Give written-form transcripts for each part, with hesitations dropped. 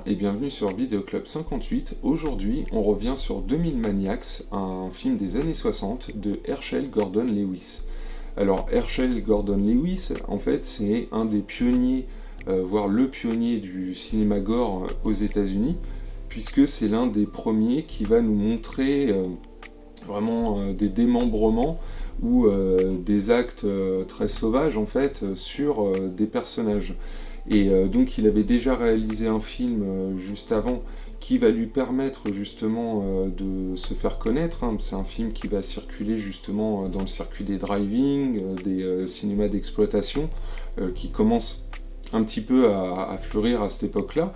et bienvenue sur Vidéo Club 58. Aujourd'hui, on revient sur 2000 Maniacs, un film des années 60 de Herschell Gordon Lewis. Alors, Herschell Gordon Lewis, en fait, c'est un des pionniers, voire le pionnier du cinéma gore aux États-Unis, puisque c'est l'un des premiers qui va nous montrer vraiment des démembrements ou des actes très sauvages, en fait, sur des personnages. Et donc il avait déjà réalisé un film juste avant qui va lui permettre justement de se faire connaître. C'est un film qui va circuler justement dans le circuit des drive-in, des cinémas d'exploitation, qui commence un petit peu à fleurir à cette époque-là.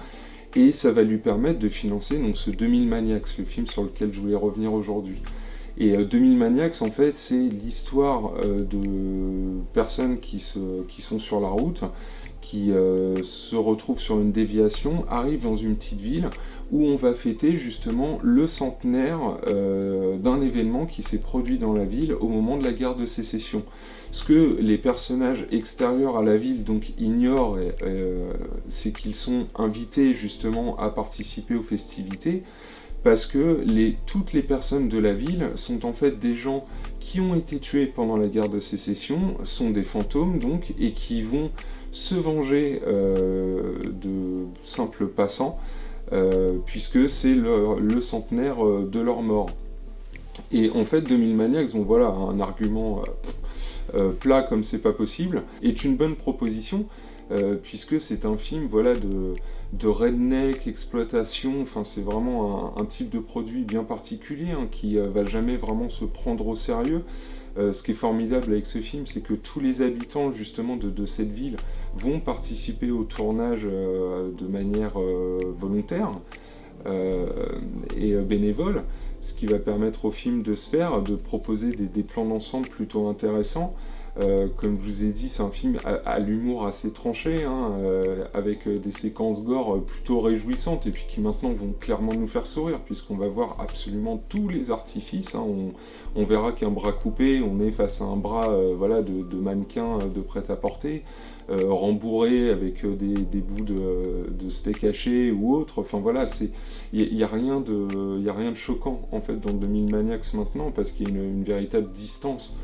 Et ça va lui permettre de financer donc, ce 2000 Maniacs, le film sur lequel je voulais revenir aujourd'hui. Et 2000 Maniacs, en fait, c'est l'histoire de personnes qui sont sur la route, qui se retrouvent sur une déviation, arrivent dans une petite ville où on va fêter justement le centenaire d'un événement qui s'est produit dans la ville au moment de la guerre de sécession. Ce que les personnages extérieurs à la ville donc ignorent, c'est qu'ils sont invités justement à participer aux festivités, parce que toutes les personnes de la ville sont en fait des gens qui ont été tués pendant la guerre de sécession, sont des fantômes donc, et qui vont se venger de simples passants, puisque c'est le centenaire de leur mort. Et en fait, 2000 Maniacs, bon voilà, un argument plat comme c'est pas possible, est une bonne proposition, puisque c'est un film voilà, de redneck, exploitation, enfin c'est vraiment un type de produit bien particulier qui va jamais vraiment se prendre au sérieux. Ce qui est formidable avec ce film, c'est que tous les habitants justement de cette ville vont participer au tournage de manière volontaire et bénévole, ce qui va permettre au film de se faire, de proposer des plans d'ensemble plutôt intéressants. Comme je vous ai dit, c'est un film à l'humour assez tranché, avec des séquences gore plutôt réjouissantes, et puis qui maintenant vont clairement nous faire sourire, puisqu'on va voir absolument tous les artifices. On verra qu'un bras coupé, on est face à un bras voilà, de mannequin de prêt-à-porter, rembourré avec des bouts de steak haché ou autre. Enfin voilà, il n'y a rien de choquant en fait dans 2000 Maniacs maintenant, parce qu'il y a une véritable distance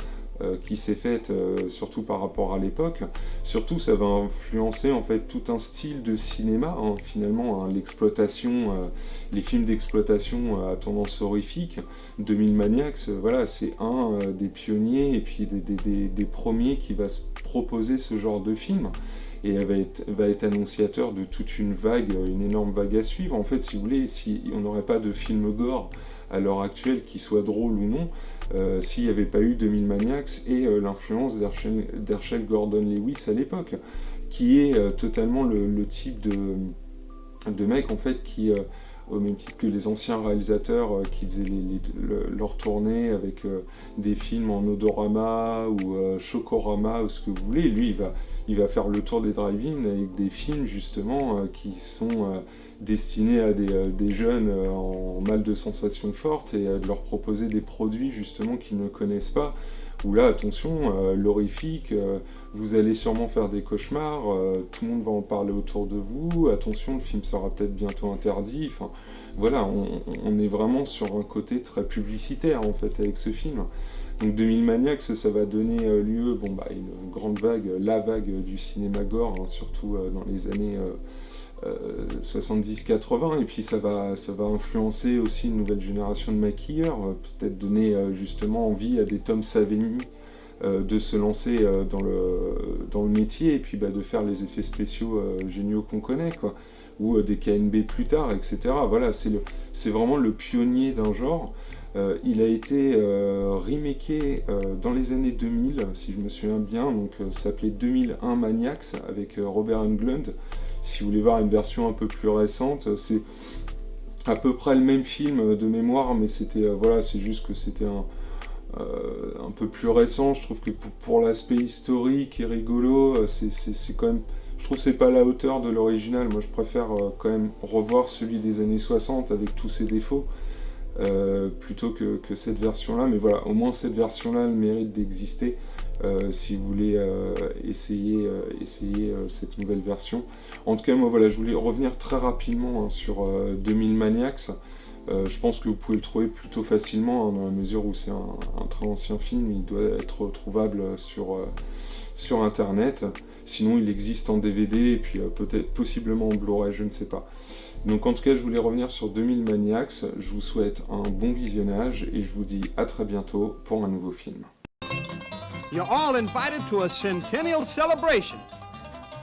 qui s'est faite, surtout par rapport à l'époque. Surtout, ça va influencer en fait tout un style de cinéma, finalement, l'exploitation, les films d'exploitation à tendance horrifique. 2000 Maniacs, voilà, c'est un des pionniers et puis des premiers qui va se proposer ce genre de film. Et elle va être annonciateur de toute une vague, une énorme vague à suivre. En fait, si vous voulez, si on n'aurait pas de film gore à l'heure actuelle, qui soit drôle ou non, s'il n'y avait pas eu 2000 Maniacs et l'influence d'Herschell Gordon Lewis à l'époque, qui est totalement le type de mec en fait qui, au même titre que les anciens réalisateurs qui faisaient leur tournée avec des films en odorama ou chocorama ou ce que vous voulez, lui il va faire le tour des drive-in avec des films justement qui sont destinés à des jeunes en mal de sensations fortes, et de leur proposer des produits justement qu'ils ne connaissent pas, où là, attention, l'horrifique, vous allez sûrement faire des cauchemars, tout le monde va en parler autour de vous, attention, le film sera peut-être bientôt interdit, enfin voilà, on est vraiment sur un côté très publicitaire en fait avec ce film. Donc 2000 Maniacs, ça va donner lieu à une grande vague, la vague du cinéma gore, surtout dans les années 70-80, et puis ça va influencer aussi une nouvelle génération de maquilleurs, peut-être donner justement envie à des Tom Savini de se lancer dans le métier, et puis de faire les effets spéciaux géniaux qu'on connaît, quoi, ou des KNB plus tard, etc. Voilà, c'est vraiment le pionnier d'un genre. Il a été remaké dans les années 2000, si je me souviens bien, donc ça s'appelait 2001 Maniacs avec Robert Englund. Si vous voulez voir une version un peu plus récente, c'est à peu près le même film de mémoire, mais c'était voilà, c'est juste que c'était un peu plus récent. Je trouve que pour l'aspect historique et rigolo, c'est quand même, je trouve que c'est pas à la hauteur de l'original. Moi je préfère quand même revoir celui des années 60 avec tous ses défauts. plutôt que cette version-là. Mais voilà, au moins cette version-là a le mérite d'exister si vous voulez essayer cette nouvelle version. En tout cas, moi voilà, je voulais revenir très rapidement hein, sur 2000 Maniacs. Je pense que vous pouvez le trouver plutôt facilement, hein, dans la mesure où c'est un très ancien film, il doit être trouvable sur internet. Sinon il existe en DVD et puis peut-être possiblement en Blu-ray, je ne sais pas. Donc en tout cas je voulais revenir sur 2000 Maniacs, je vous souhaite un bon visionnage et je vous dis à très bientôt pour un nouveau film. You're all invited to a centennial celebration.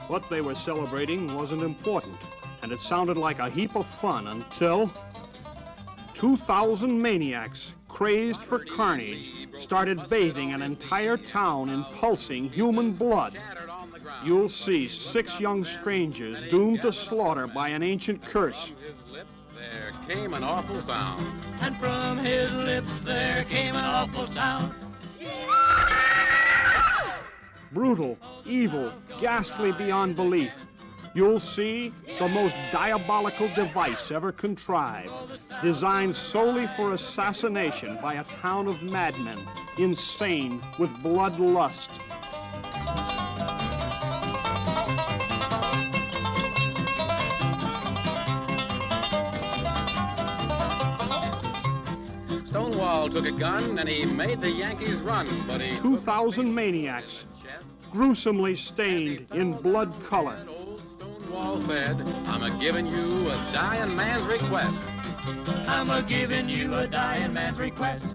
What they were celebrating wasn't important, and it sounded like a heap of fun until 2,000 maniacs, crazed for carnage, started bathing an entire town in pulsing human blood. You'll see 6 young strangers doomed to slaughter by an ancient curse. There came an awful sound. And from his lips there came an awful sound. Brutal, evil, ghastly beyond belief. You'll see the most diabolical device ever contrived, designed solely for assassination by a town of madmen, insane with bloodlust. Stonewall took a gun and he made the Yankees run, but he 2,000 maniacs, gruesomely stained in blood color. Stonewall said, I'm a-giving you a dying man's request. I'm a-giving you a dying man's request.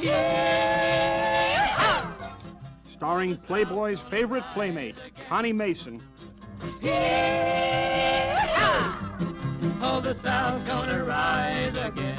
Yeah! Starring Playboy's favorite playmate, Connie Mason. Yeah! Oh, the South's gonna rise again.